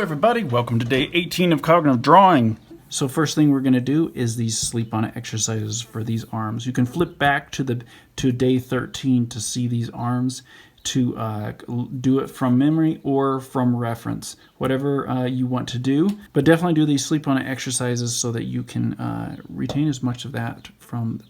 everybody, welcome to day 18 of cognitive drawing. So first thing we're going to do is these sleep on it exercises for these arms. You can flip back to day 13 to see these arms, to do it from memory or from reference, whatever you want to do. But definitely do these sleep on it exercises so that you can retain as much of that from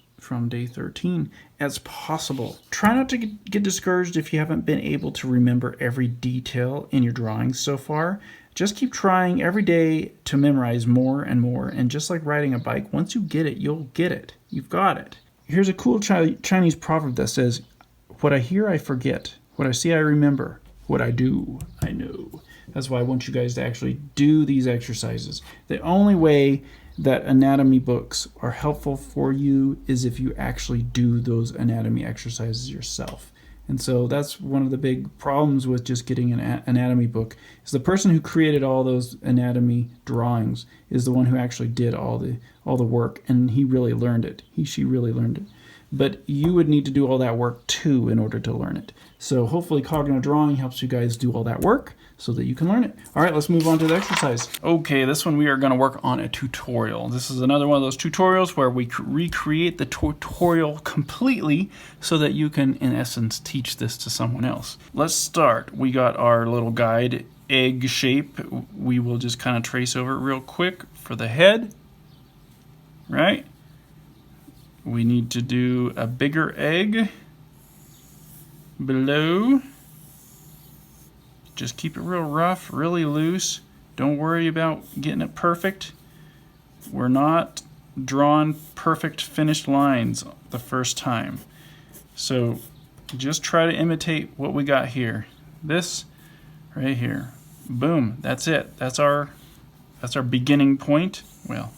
day 13 as possible. Try not to get discouraged if you haven't been able to remember every detail in your drawings so far. Just keep trying every day to memorize more and more, and just like riding a bike, once you get it, you'll get it. You've got it. Here's a cool Chinese proverb that says, "What I hear, I forget. What I see, I remember. What I do, I know." That's why I want you guys to actually do these exercises. The only way that anatomy books are helpful for you is if you actually do those anatomy exercises yourself. And so that's one of the big problems with just getting an anatomy book, is the person who created all those anatomy drawings is the one who actually did all the work, and he really learned it. She really learned it. But you would need to do all that work too in order to learn it. So hopefully cognitive drawing helps you guys do all that work so that you can learn it. All right, let's move on to the exercise. Okay, this one we are going to work on a tutorial. This is another one of those tutorials where we recreate the tutorial completely so that you can, in essence, teach this to someone else. Let's start. We got our little guide egg shape. We will just kind of trace over it real quick for the head, right? We need to do a bigger egg below. Just keep it real rough, really loose. Don't worry about getting it perfect. We're not drawing perfect finished lines the first time. So just try to imitate what we got here. This right here. Boom, that's it. That's our beginning point. Well,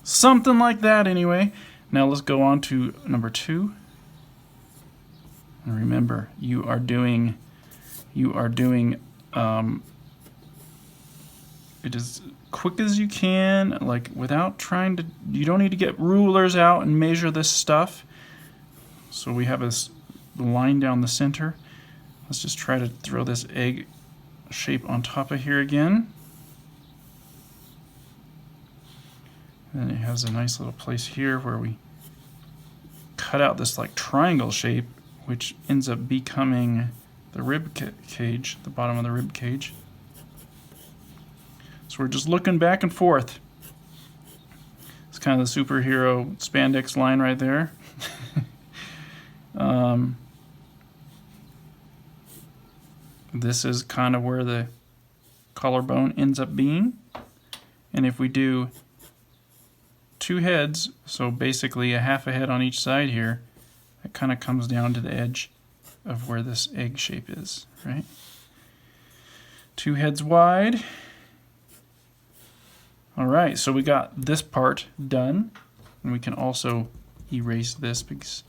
something like that anyway. Now let's go on to number 2. And remember, you are doing it as quick as you can, like without trying to, you don't need to get rulers out and measure this stuff. So we have this line down the center. Let's just try to throw this egg shape on top of here again. And it has a nice little place here where we cut out this like triangle shape, which ends up becoming the rib cage, the bottom of the rib cage. So we're just looking back and forth. It's kind of the superhero spandex line right there. This is kind of where the collarbone ends up being. And if we do 2 heads, so basically a half a head on each side here, it kind of comes down to the edge of where this egg shape is, right? 2 heads wide. All right, so we got this part done, and we can also erase this because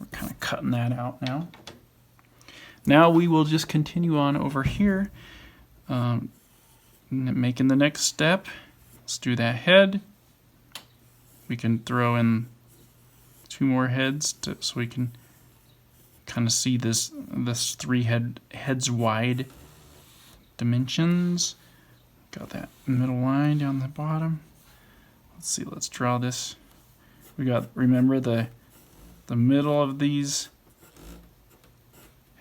we're kind of cutting that out now. Now we will just continue on over here, making the next step. Let's do that head. We can throw in 2 more heads so we can kind of see this 3 heads wide dimensions. Got that middle line down the bottom. Let's see, let's draw this. We got, remember, the middle of these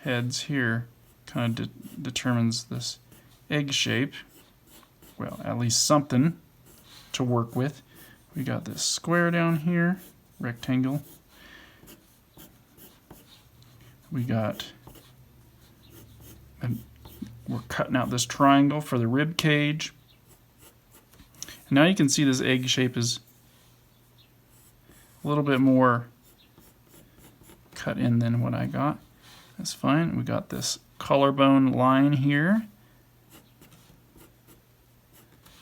heads here kind of determines this egg shape. Well, at least something to work with. We got this square down here, rectangle. We got, and we're cutting out this triangle for the rib cage. And now you can see this egg shape is a little bit more cut in than what I got. That's fine. We got this collarbone line here.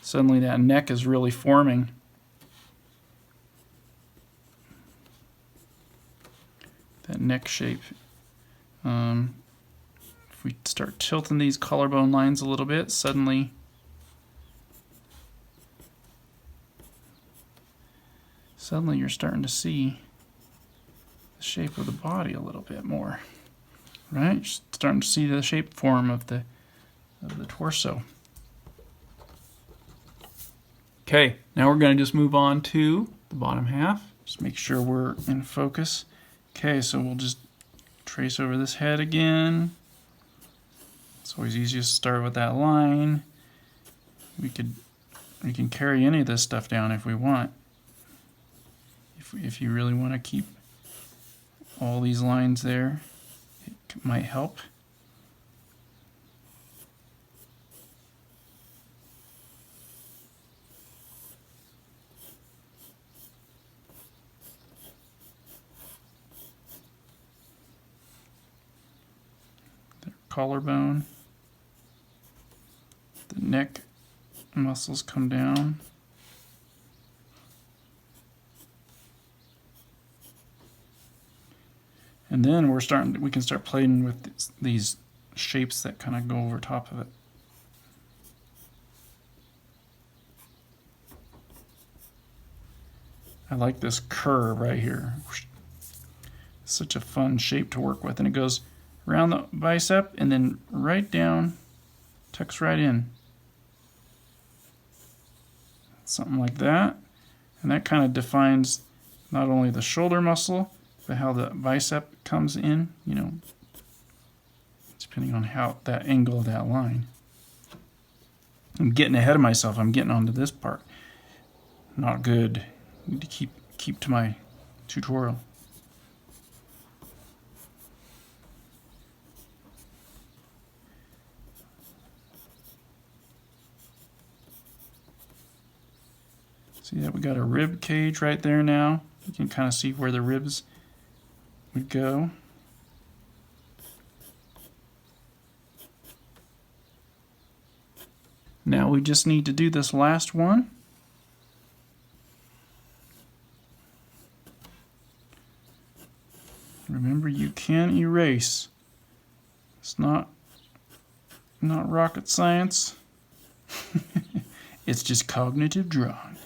Suddenly that neck is really forming. That neck shape. If we start tilting these collarbone lines a little bit, suddenly you're starting to see the shape of the body a little bit more, right? You're starting to see the shape form of the torso. Okay, now we're going to just move on to the bottom half. Just make sure we're in focus. Okay, so we'll just trace over this head again. It's always easiest to start with that line. We can carry any of this stuff down if we want. If you really want to keep all these lines there, it might help. Collarbone, the neck muscles come down. And then we can start playing with these shapes that kind of go over top of it. I like this curve right here. It's such a fun shape to work with, and it goes around the bicep and then right down, tucks right in. Something like that. And that kind of defines not only the shoulder muscle, but how the bicep comes in, you know, depending on how that angle of that line. I'm getting ahead of myself. I'm getting onto this part. Not good. Need to keep to my tutorial. See that we got a rib cage right there now. You can kind of see where the ribs would go. Now we just need to do this last one. Remember, you can erase. It's not rocket science. It's just cognitive drawing.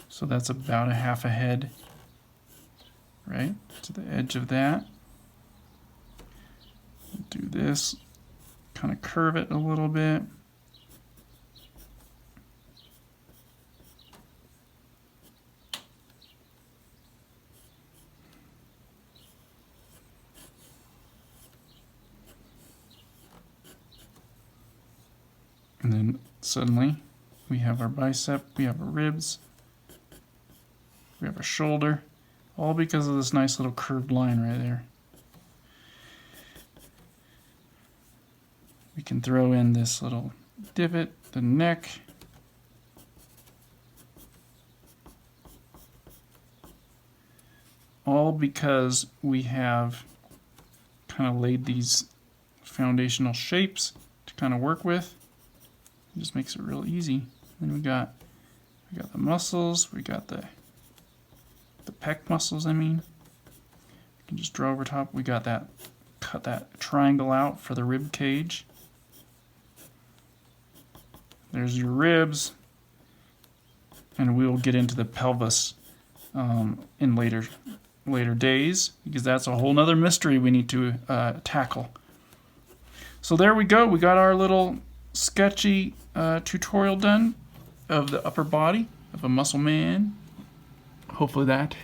So that's about a half a head, right, to the edge of that. Do this, kind of curve it a little bit. And then suddenly we have our bicep, we have our ribs, we have our shoulder, all because of this nice little curved line right there. We can throw in this little divot, the neck. All because we have kind of laid these foundational shapes to kind of work with. It just makes it real easy. Then we got the muscles, we got the pec muscles, I mean. You can just draw over top. We got that, cut that triangle out for the rib cage. There's your ribs. And we'll get into the pelvis in later days, because that's a whole nother mystery we need to tackle. So there we go. We got our little sketchy tutorial done of the upper body of a muscle man. Hopefully that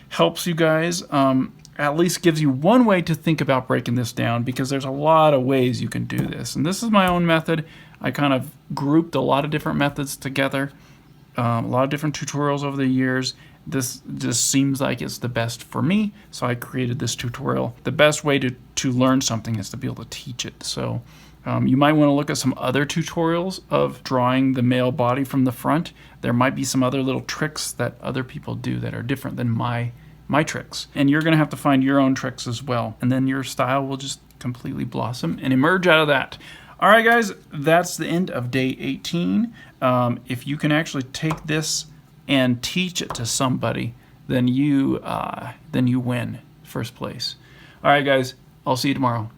helps you guys. At least gives you one way to think about breaking this down, because there's a lot of ways you can do this. And this is my own method. I kind of grouped a lot of different methods together, a lot of different tutorials over the years. This just seems like it's the best for me, so I created this tutorial. The best way to learn something is to be able to teach it. So you might want to look at some other tutorials of drawing the male body from the front. There might be some other little tricks that other people do that are different than my tricks. And you're going to have to find your own tricks as well. And then your style will just completely blossom and emerge out of that. All right, guys, that's the end of day 18. If you can actually take this and teach it to somebody, then you win first place. All right, guys, I'll see you tomorrow.